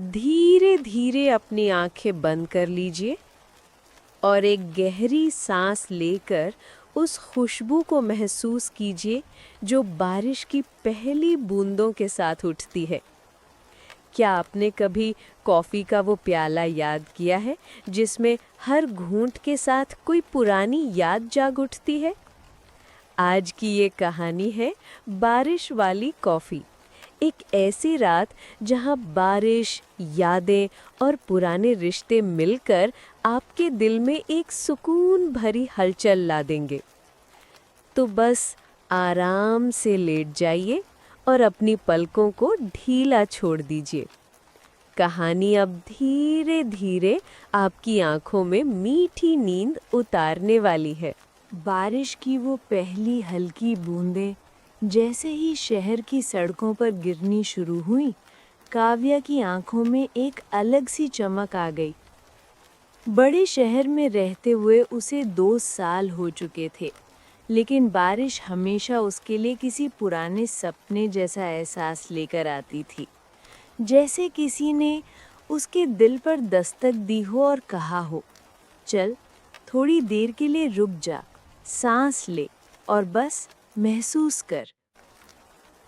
धीरे धीरे अपनी आंखें बंद कर लीजिए और एक गहरी सांस लेकर उस खुशबू को महसूस कीजिए जो बारिश की पहली बूंदों के साथ उठती है। क्या आपने कभी कॉफ़ी का वो प्याला याद किया है जिसमें हर घूंट के साथ कोई पुरानी याद जाग उठती है? आज की ये कहानी है बारिश वाली कॉफ़ी। एक ऐसी रात जहां बारिश, यादें और पुराने रिश्ते मिलकर आपके दिल में एक सुकून भरी हलचल ला देंगे। तो बस आराम से लेट जाइए और अपनी पलकों को ढीला छोड़ दीजिए। कहानी अब धीरे धीरे आपकी आंखों में मीठी नींद उतारने वाली है। बारिश की वो पहली हल्की बूंदें जैसे ही शहर की सड़कों पर गिरनी शुरू हुई, काव्या की आंखों में एक अलग सी चमक आ गई। बड़े शहर में रहते हुए उसे 2 साल हो चुके थे, लेकिन बारिश हमेशा उसके लिए किसी पुराने सपने जैसा एहसास लेकर आती थी। जैसे किसी ने उसके दिल पर दस्तक दी हो और कहा हो, चल थोड़ी देर के लिए रुक जा, सांस ले और बस महसूस कर।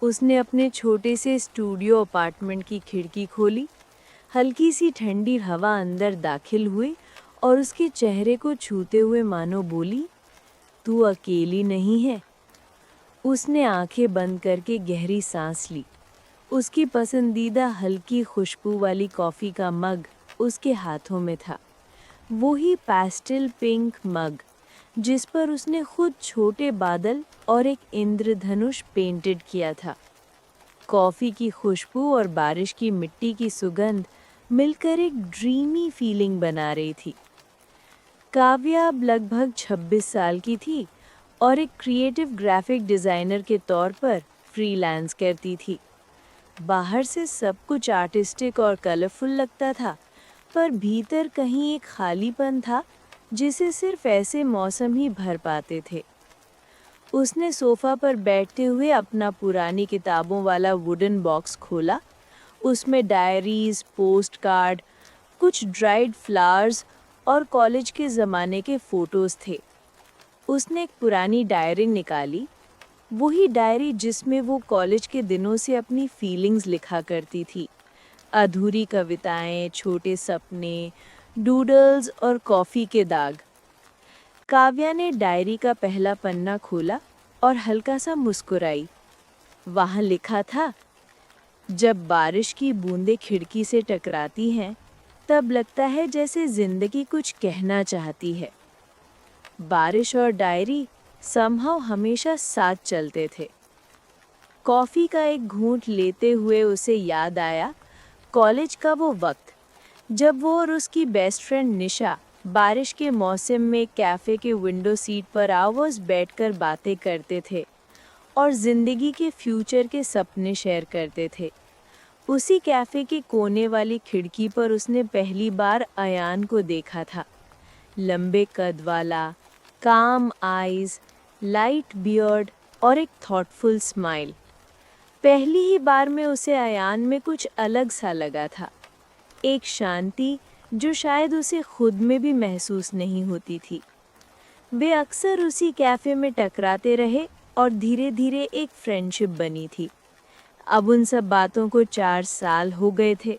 उसने अपने छोटे से स्टूडियो अपार्टमेंट की खिड़की खोली, हल्की सी ठंडी हवा अंदर दाखिल हुई और उसके चेहरे को छूते हुए मानो बोली, तू अकेली नहीं है। उसने आंखें बंद करके गहरी सांस ली। उसकी पसंदीदा हल्की खुशबू वाली कॉफ़ी का मग उसके हाथों में था। वही पैस्टल पिंक मग जिस पर उसने खुद छोटे बादल और एक इंद्रधनुष पेंटेड किया था। कॉफ़ी की खुशबू और बारिश की मिट्टी की सुगंध मिलकर एक ड्रीमी फीलिंग बना रही थी। काव्या अब लगभग 26 साल की थी और एक क्रिएटिव ग्राफिक डिज़ाइनर के तौर पर फ्रीलांस करती थी। बाहर से सब कुछ आर्टिस्टिक और कलरफुल लगता था, पर भीतर कहीं एक खालीपन था जिसे सिर्फ ऐसे मौसम ही भर पाते थे। उसने सोफ़ा पर बैठते हुए अपना पुरानी किताबों वाला वुडन बॉक्स खोला। उसमें डायरीज, पोस्ट कार्ड, कुछ ड्राइड फ्लावर्स और कॉलेज के ज़माने के फ़ोटोज़ थे। उसने एक पुरानी डायरी निकाली, वही डायरी जिसमें वो कॉलेज के दिनों से अपनी फीलिंग्स लिखा करती थी। अधूरी कविताएं, छोटे सपने, डूडल्स और कॉफ़ी के दाग। काव्या ने डायरी का पहला पन्ना खोला और हल्का सा मुस्कुराई। वहाँ लिखा था, जब बारिश की बूंदें खिड़की से टकराती हैं, तब लगता है जैसे जिंदगी कुछ कहना चाहती है। बारिश और डायरी समहाउ हमेशा साथ चलते थे। कॉफ़ी का एक घूंट लेते हुए उसे याद आया कॉलेज का वो वक्त, जब वो और उसकी बेस्ट फ्रेंड निशा बारिश के मौसम में कैफ़े के विंडो सीट पर आवर्स बैठकर बातें करते थे और ज़िंदगी के फ्यूचर के सपने शेयर करते थे। उसी कैफ़े के कोने वाली खिड़की पर उसने पहली बार अयान को देखा था। लंबे कद वाला, काम आइज़, लाइट बियर्ड और एक थॉटफुल स्माइल। पहली ही बार में उसे अयान में कुछ अलग सा लगा था, एक शांति जो शायद उसे खुद में भी महसूस नहीं होती थी। वे अक्सर उसी कैफ़े में टकराते रहे और धीरे धीरे एक फ्रेंडशिप बनी थी। अब उन सब बातों को 4 साल हो गए थे,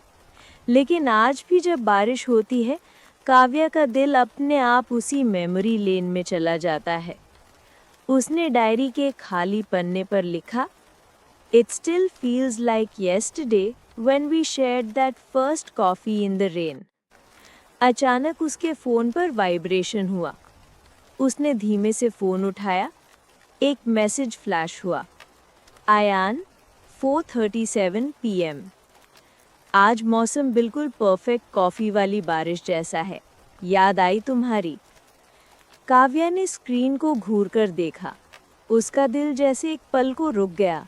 लेकिन आज भी जब बारिश होती है, काव्या का दिल अपने आप उसी मेमोरी लेन में चला जाता है। उसने डायरी के खाली पन्ने पर लिखा, It still feels like yesterday when we shared that first coffee in the rain. अचानक उसके फ़ोन पर वाइब्रेशन हुआ। उसने धीमे से फ़ोन उठाया। एक मैसेज फ्लैश हुआ, आयान 4:37 PM। आज मौसम बिल्कुल परफेक्ट कॉफ़ी वाली बारिश जैसा है, याद आई तुम्हारी। काव्या ने स्क्रीन को घूरकर देखा। उसका दिल जैसे एक पल को रुक गया।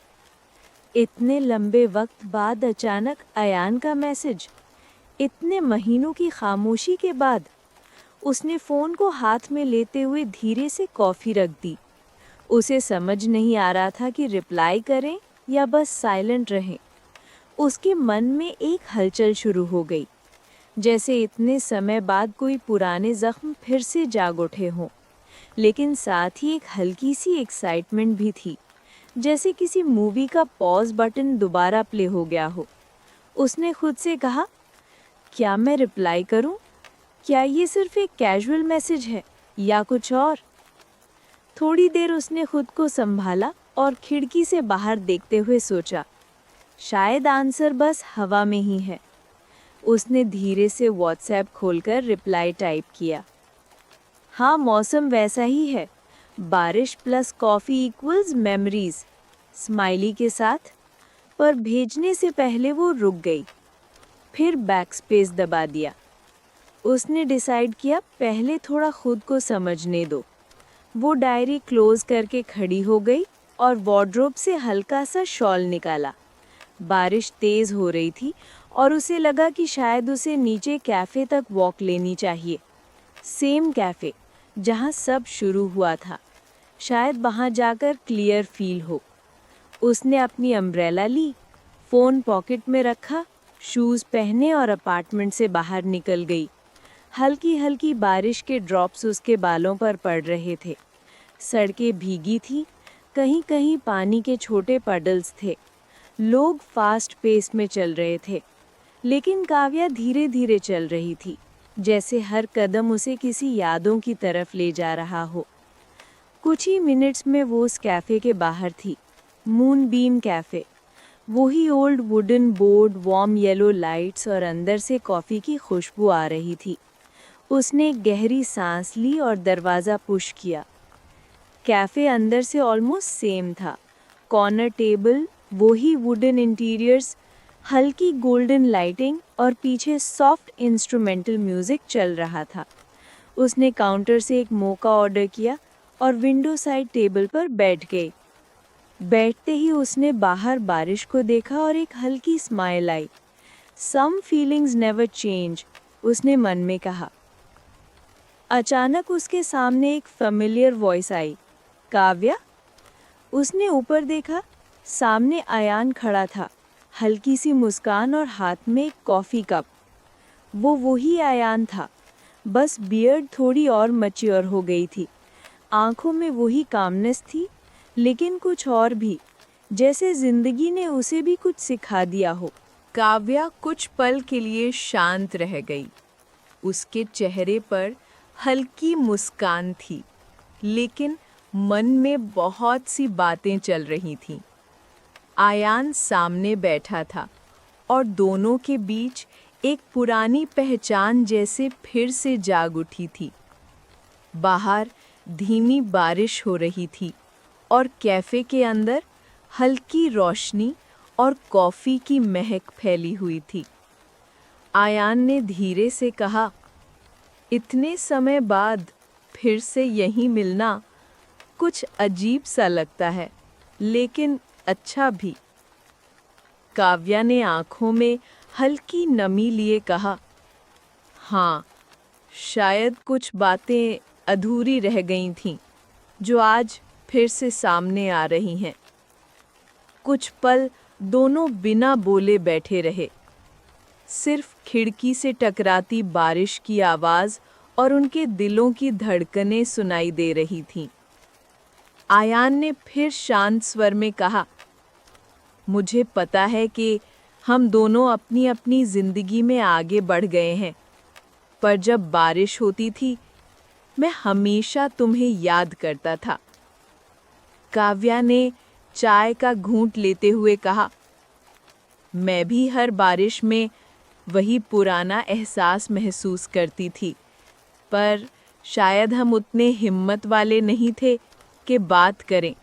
इतने लंबे वक्त बाद अचानक अयान का मैसेज, इतने महीनों की खामोशी के बाद। उसने फ़ोन को हाथ में लेते हुए धीरे से कॉफ़ी रख दी। उसे समझ नहीं आ रहा था कि रिप्लाई करें या बस साइलेंट रहें। उसके मन में एक हलचल शुरू हो गई, जैसे इतने समय बाद कोई पुराने जख्म फिर से जाग उठे हों। लेकिन साथ ही एक हल्की सी एक्साइटमेंट भी थी, जैसे किसी मूवी का पॉज बटन दोबारा प्ले हो गया हो। उसने खुद से कहा, क्या मैं रिप्लाई करूं? क्या ये सिर्फ एक कैजुअल मैसेज है या कुछ और? थोड़ी देर उसने खुद को संभाला और खिड़की से बाहर देखते हुए सोचा, शायद आंसर बस हवा में ही है। उसने धीरे से व्हाट्सएप खोलकर रिप्लाई टाइप किया, हाँ मौसम वैसा ही है, बारिश plus coffee equals memories, smiley के साथ। पर भेजने से पहले वो रुक गई, फिर बैकस्पेस दबा दिया। उसने डिसाइड किया पहले थोड़ा खुद को समझने दो। वो डायरी क्लोज करके खड़ी हो गई और वार्डरोब से हल्का सा शॉल निकाला। बारिश तेज हो रही थी और उसे लगा कि शायद उसे नीचे कैफ़े तक वॉक लेनी चाहिए। सेम कैफ़े जहाँ सब शुरू हुआ था, शायद वहाँ जाकर क्लियर फील हो। उसने अपनी अम्ब्रेला ली, फ़ोन पॉकेट में रखा, शूज़ पहने और अपार्टमेंट से बाहर निकल गई। हल्की हल्की बारिश के ड्रॉप्स उसके बालों पर पड़ रहे थे। सड़कें भीगी थीं, कहीं कहीं पानी के छोटे पडल्स थे। लोग फास्ट पेस में चल रहे थे, लेकिन काव्या धीरे धीरे चल रही थी, जैसे हर कदम उसे किसी यादों की तरफ ले जा रहा हो। कुछ ही मिनट्स में वो उस कैफ़े के बाहर थी, मूनबीम कैफ़े। वही old wooden board, warm yellow lights और अंदर से कॉफ़ी की खुशबू आ रही थी। उसने एक गहरी सांस ली और दरवाज़ा पुश किया। कैफ़े अंदर से ऑलमोस्ट सेम था। कॉर्नर टेबल, वही वुडन इंटीरियर्स, हल्की गोल्डन लाइटिंग और पीछे सॉफ्ट इंस्ट्रूमेंटल म्यूज़िक चल रहा था। उसने काउंटर से एक मोका ऑर्डर किया और विंडो साइड टेबल पर बैठ गई। बैठते ही उसने बाहर बारिश को देखा और एक हल्की स्माइल आई। सम फीलिंग्स नेवर चेंज, उसने मन में कहा। अचानक उसके सामने एक फेमिलियर वॉइस आई, काव्या? उसने ऊपर देखा, सामने अयान खड़ा था, हल्की सी मुस्कान और हाथ में एक कॉफ़ी कप। वो वही अयान था, बस बियर्ड थोड़ी और मैच्योर हो गई थी। आंखों में वही कामनेस थी, लेकिन कुछ और भी, जैसे जिंदगी ने उसे भी कुछ सिखा दिया हो। काव्या कुछ पल के लिए शांत रह गई। उसके चेहरे पर हल्की मुस्कान थी, लेकिन मन में बहुत सी बातें चल रही थीं। आयान सामने बैठा था और दोनों के बीच एक पुरानी पहचान जैसे फिर से जाग उठी थी। बाहर धीमी बारिश हो रही थी और कैफ़े के अंदर हल्की रोशनी और कॉफ़ी की महक फैली हुई थी। आयान ने धीरे से कहा, इतने समय बाद फिर से यहीं मिलना कुछ अजीब सा लगता है, लेकिन अच्छा भी। काव्या ने आंखों में हल्की नमी लिए कहा, हाँ, शायद कुछ बातें अधूरी रह गई थीं, जो आज फिर से सामने आ रही हैं। कुछ पल दोनों बिना बोले बैठे रहे, सिर्फ खिड़की से टकराती बारिश की आवाज़ और उनके दिलों की धड़कनें सुनाई दे रही थीं। आयान ने फिर शांत स्वर में कहा, मुझे पता है कि हम दोनों अपनी अपनी ज़िंदगी में आगे बढ़ गए हैं, पर जब बारिश होती थी, मैं हमेशा तुम्हें याद करता था। काव्या ने चाय का घूंट लेते हुए कहा, मैं भी हर बारिश में वही पुराना एहसास महसूस करती थी, पर शायद हम उतने हिम्मत वाले नहीं थे कि बात करें।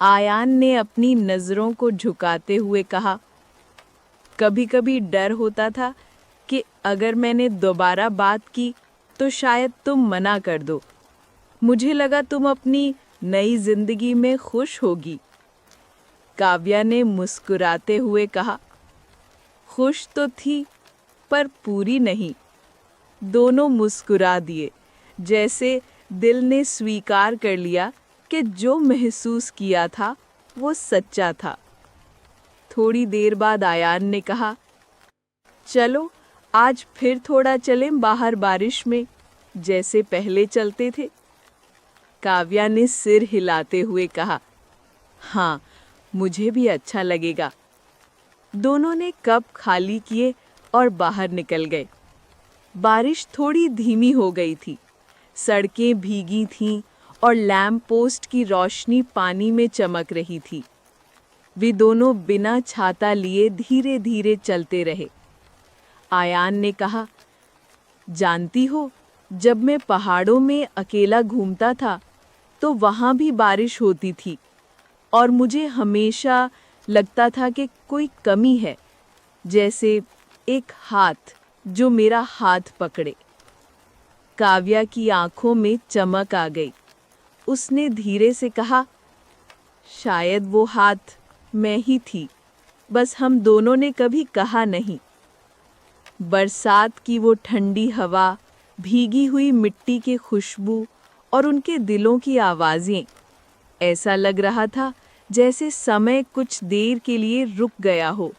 आयान ने अपनी नज़रों को झुकाते हुए कहा, कभी-कभी डर होता था कि अगर मैंने दोबारा बात की तो शायद तुम मना कर दो। मुझे लगा तुम अपनी नई जिंदगी में खुश होगी। काव्या ने मुस्कुराते हुए कहा, खुश तो थी, पर पूरी नहीं। दोनों मुस्कुरा दिए, जैसे दिल ने स्वीकार कर लिया कि जो महसूस किया था वो सच्चा था। थोड़ी देर बाद आयान ने कहा, चलो आज फिर थोड़ा चलें बाहर बारिश में, जैसे पहले चलते थे। काव्या ने सिर हिलाते हुए कहा, हाँ, मुझे भी अच्छा लगेगा। दोनों ने कप खाली किए और बाहर निकल गए। बारिश थोड़ी धीमी हो गई थी। सड़कें भीगी थीं और लैंप पोस्ट की रोशनी पानी में चमक रही थी। वे दोनों बिना छाता लिए धीरे धीरे चलते रहे। आयान ने कहा, जानती हो, जब मैं पहाड़ों में अकेला घूमता था तो वहाँ भी बारिश होती थी और मुझे हमेशा लगता था कि कोई कमी है, जैसे एक हाथ जो मेरा हाथ पकड़े। काव्या की आंखों में चमक आ गई। उसने धीरे से कहा, शायद वो हाथ मैं ही थी, बस हम दोनों ने कभी कहा नहीं। बरसात की वो ठंडी हवा, भीगी हुई मिट्टी की खुशबू और उनके दिलों की आवाज़ें, ऐसा लग रहा था जैसे समय कुछ देर के लिए रुक गया हो।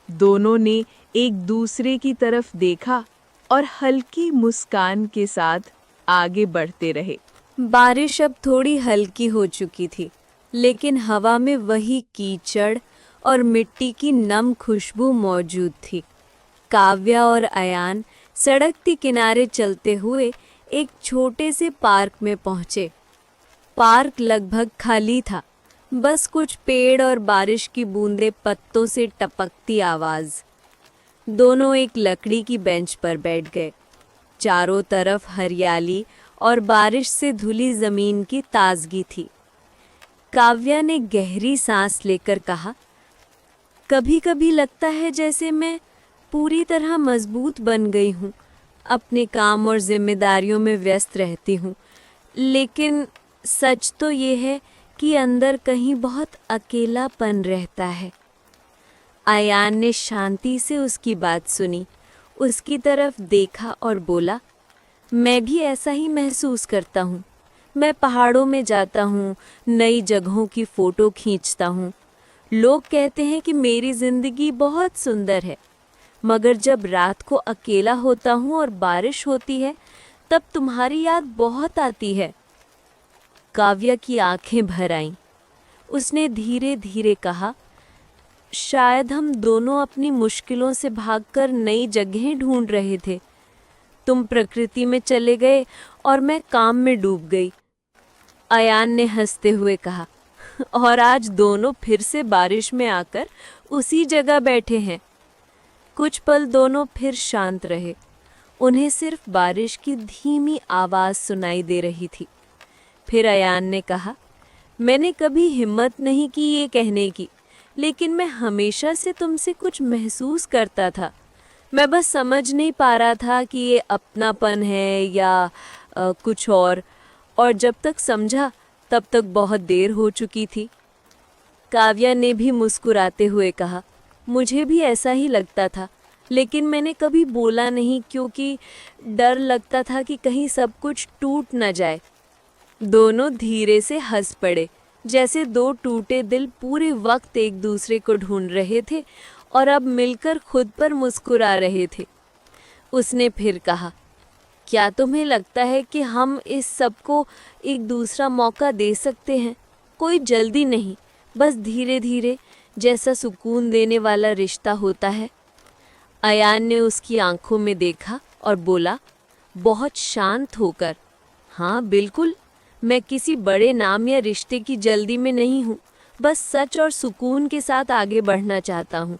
दोनों ने एक दूसरे की तरफ देखा और हल्की मुस्कान के साथ आगे बढ़ते रहे। बारिश अब थोड़ी हल्की हो चुकी थी, लेकिन हवा में वही कीचड़ और मिट्टी की नम खुशबू मौजूद थी। काव्या और अयान सड़क के किनारे चलते हुए एक छोटे से पार्क में पहुंचे। पार्क लगभग खाली था, बस कुछ पेड़ और बारिश की बूंदें पत्तों से टपकती आवाज़। दोनों एक लकड़ी की बेंच पर बैठ गए। चारों तरफ हरियाली और बारिश से धुली ज़मीन की ताजगी थी। काव्या ने गहरी सांस लेकर कहा, कभी कभी लगता है जैसे मैं पूरी तरह मजबूत बन गई हूँ, अपने काम और जिम्मेदारियों में व्यस्त रहती हूँ, लेकिन सच तो ये है कि अंदर कहीं बहुत अकेलापन रहता है। आयान ने शांति से उसकी बात सुनी, उसकी तरफ देखा और बोला, मैं भी ऐसा ही महसूस करता हूँ। मैं पहाड़ों में जाता हूँ, नई जगहों की फ़ोटो खींचता हूँ। लोग कहते हैं कि मेरी ज़िंदगी बहुत सुंदर है, मगर जब रात को अकेला होता हूँ और बारिश होती है, तब तुम्हारी याद बहुत आती है। काव्या की आंखें भर आईं। उसने धीरे धीरे कहा, शायद हम दोनों अपनी मुश्किलों से भागकर नई जगहें ढूंढ रहे थे। तुम प्रकृति में चले गए और मैं काम में डूब गई। अयान ने हंसते हुए कहा, और आज दोनों फिर से बारिश में आकर उसी जगह बैठे हैं। कुछ पल दोनों फिर शांत रहे। उन्हें सिर्फ बारिश की धीमी आवाज़ सुनाई दे रही थी। फिर अयान ने कहा, मैंने कभी हिम्मत नहीं की ये कहने की, लेकिन मैं हमेशा से तुमसे कुछ महसूस करता था। मैं बस समझ नहीं पा रहा था कि ये अपनापन है या कुछ और जब तक समझा तब तक बहुत देर हो चुकी थी। काव्या ने भी मुस्कुराते हुए कहा, मुझे भी ऐसा ही लगता था, लेकिन मैंने कभी बोला नहीं क्योंकि डर लगता था कि कहीं सब कुछ टूट न जाए। दोनों धीरे से हंस पड़े, जैसे दो टूटे दिल पूरे वक्त एक दूसरे को ढूंढ रहे थे और अब मिलकर खुद पर मुस्कुरा रहे थे। उसने फिर कहा, क्या तुम्हें लगता है कि हम इस सब को एक दूसरा मौका दे सकते हैं? कोई जल्दी नहीं, बस धीरे धीरे, जैसा सुकून देने वाला रिश्ता होता है। अयान ने उसकी आंखों में देखा और बोला, बहुत शांत होकर, हाँ बिल्कुल, मैं किसी बड़े नाम या रिश्ते की जल्दी में नहीं हूँ, बस सच और सुकून के साथ आगे बढ़ना चाहता हूँ,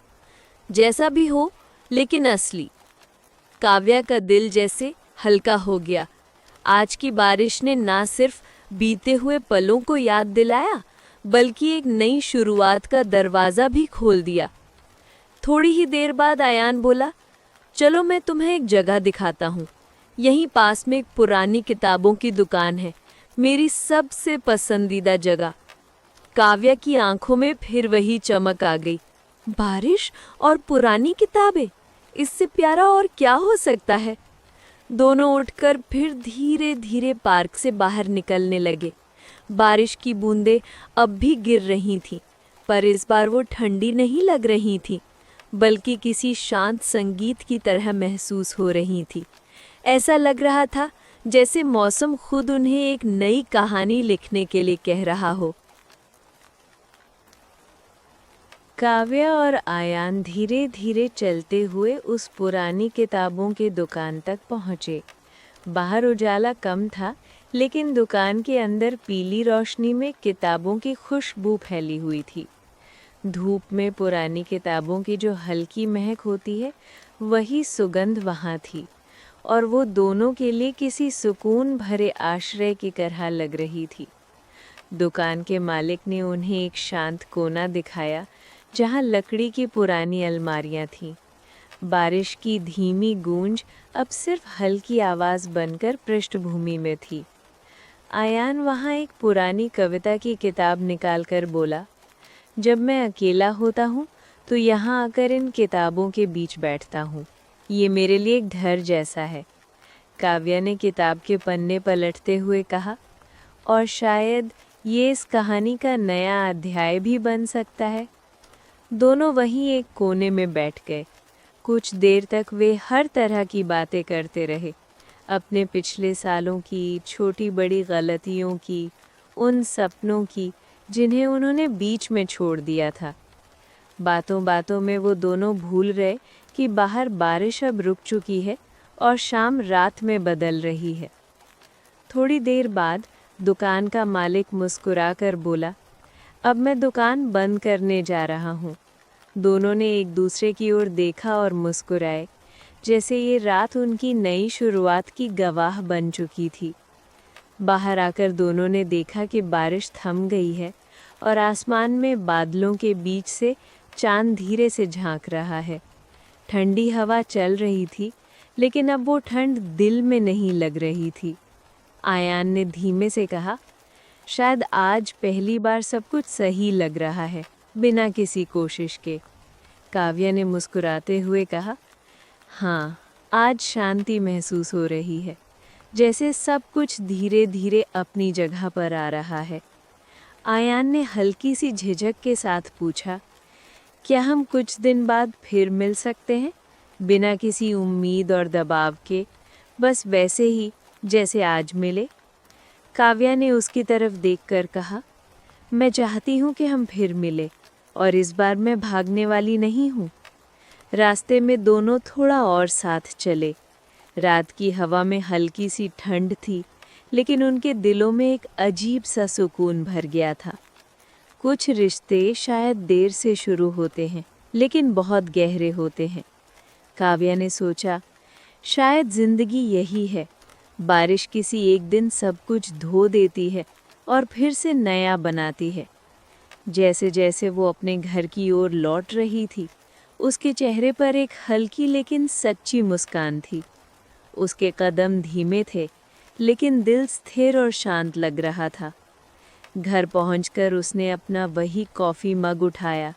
जैसा भी हो, लेकिन असली। काव्या का दिल जैसे हल्का हो गया। आज की बारिश ने ना सिर्फ बीते हुए पलों को याद दिलाया, बल्कि एक नई शुरुआत का दरवाज़ा भी खोल दिया। थोड़ी ही देर बाद अयान बोला, चलो मैं तुम्हें एक जगह दिखाता हूँ। यहीं पास में एक पुरानी किताबों की दुकान है, मेरी सबसे पसंदीदा जगह। काव्या की आंखों में फिर वही चमक आ गई। बारिश और पुरानी किताबें, इससे प्यारा और क्या हो सकता है? दोनों उठकर फिर धीरे धीरे पार्क से बाहर निकलने लगे। बारिश की बूंदें अब भी गिर रही थीं, पर इस बार वो ठंडी नहीं लग रही थी, बल्कि किसी शांत संगीत की तरह महसूस हो रही थी। ऐसा लग रहा था जैसे मौसम खुद उन्हें एक नई कहानी लिखने के लिए कह रहा हो। काव्या और आयान धीरे धीरे चलते हुए उस पुरानी किताबों की दुकान तक पहुँचे। बाहर उजाला कम था, लेकिन दुकान के अंदर पीली रोशनी में किताबों की खुशबू फैली हुई थी। धूप में पुरानी किताबों की जो हल्की महक होती है, वही सुगंध वहाँ थी, और वो दोनों के लिए किसी सुकून भरे आश्रय की तरह लग रही थी। दुकान के मालिक ने उन्हें एक शांत कोना दिखाया, जहाँ लकड़ी की पुरानी अलमारियाँ थीं। बारिश की धीमी गूंज अब सिर्फ हल्की आवाज़ बनकर पृष्ठभूमि में थी। आयान वहाँ एक पुरानी कविता की किताब निकालकर बोला, जब मैं अकेला होता हूँ तो यहाँ आकर इन किताबों के बीच बैठता हूँ। ये मेरे लिए एक घर जैसा है। काव्या ने किताब के पन्ने पलटते हुए कहा, और शायद ये इस कहानी का नया अध्याय भी बन सकता है। दोनों वहीं एक कोने में बैठ गए। कुछ देर तक वे हर तरह की बातें करते रहे, अपने पिछले सालों की, छोटी बड़ी गलतियों की, उन सपनों की जिन्हें उन्होंने बीच में छोड़ दिया था। बातों बातों में वो दोनों भूल गए कि बाहर बारिश अब रुक चुकी है और शाम रात में बदल रही है। थोड़ी देर बाद दुकान का मालिक मुस्कुराकर बोला, अब मैं दुकान बंद करने जा रहा हूँ। दोनों ने एक दूसरे की ओर देखा और मुस्कुराए, जैसे ये रात उनकी नई शुरुआत की गवाह बन चुकी थी। बाहर आकर दोनों ने देखा कि बारिश थम गई है और आसमान में बादलों के बीच से चांद धीरे से झांक रहा है। ठंडी हवा चल रही थी, लेकिन अब वो ठंड दिल में नहीं लग रही थी। आयान ने धीमे से कहा, शायद आज पहली बार सब कुछ सही लग रहा है, बिना किसी कोशिश के। काव्या ने मुस्कुराते हुए कहा, हाँ, आज शांति महसूस हो रही है, जैसे सब कुछ धीरे धीरे अपनी जगह पर आ रहा है। आयान ने हल्की सी झिझक के साथ पूछा, क्या हम कुछ दिन बाद फिर मिल सकते हैं, बिना किसी उम्मीद और दबाव के, बस वैसे ही जैसे आज मिले? काव्या ने उसकी तरफ देखकर कहा, मैं चाहती हूँ कि हम फिर मिले, और इस बार मैं भागने वाली नहीं हूँ। रास्ते में दोनों थोड़ा और साथ चले। रात की हवा में हल्की सी ठंड थी, लेकिन उनके दिलों में एक अजीब सा सुकून भर गया था। कुछ रिश्ते शायद देर से शुरू होते हैं, लेकिन बहुत गहरे होते हैं। काव्या ने सोचा, शायद जिंदगी यही है, बारिश किसी एक दिन सब कुछ धो देती है और फिर से नया बनाती है। जैसे जैसे वो अपने घर की ओर लौट रही थी, उसके चेहरे पर एक हल्की लेकिन सच्ची मुस्कान थी। उसके कदम धीमे थे, लेकिन दिल स्थिर और शांत लग रहा था। घर पहुंचकर उसने अपना वही कॉफ़ी मग उठाया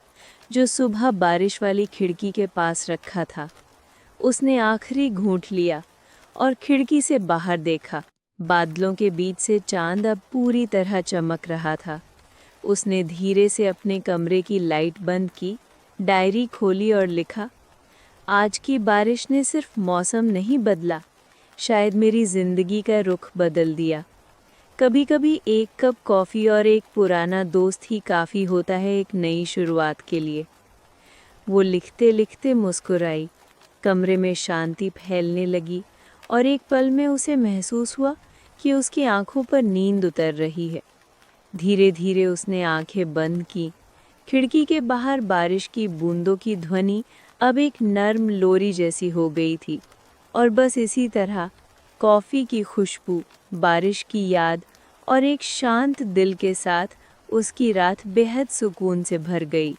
जो सुबह बारिश वाली खिड़की के पास रखा था। उसने आखिरी घूंट लिया और खिड़की से बाहर देखा। बादलों के बीच से चांद अब पूरी तरह चमक रहा था। उसने धीरे से अपने कमरे की लाइट बंद की, डायरी खोली और लिखा, आज की बारिश ने सिर्फ मौसम नहीं बदला, शायद मेरी ज़िंदगी का रुख बदल दिया। कभी कभी एक कप कॉफ़ी और एक पुराना दोस्त ही काफ़ी होता है एक नई शुरुआत के लिए। वो लिखते लिखते मुस्कुराई। कमरे में शांति फैलने लगी और एक पल में उसे महसूस हुआ कि उसकी आंखों पर नींद उतर रही है। धीरे धीरे उसने आंखें बंद की। खिड़की के बाहर बारिश की बूंदों की ध्वनि अब एक नर्म लोरी जैसी हो गई थी, और बस इसी तरह कॉफ़ी की खुशबू, बारिश की याद और एक शांत दिल के साथ उसकी रात बेहद सुकून से भर गई।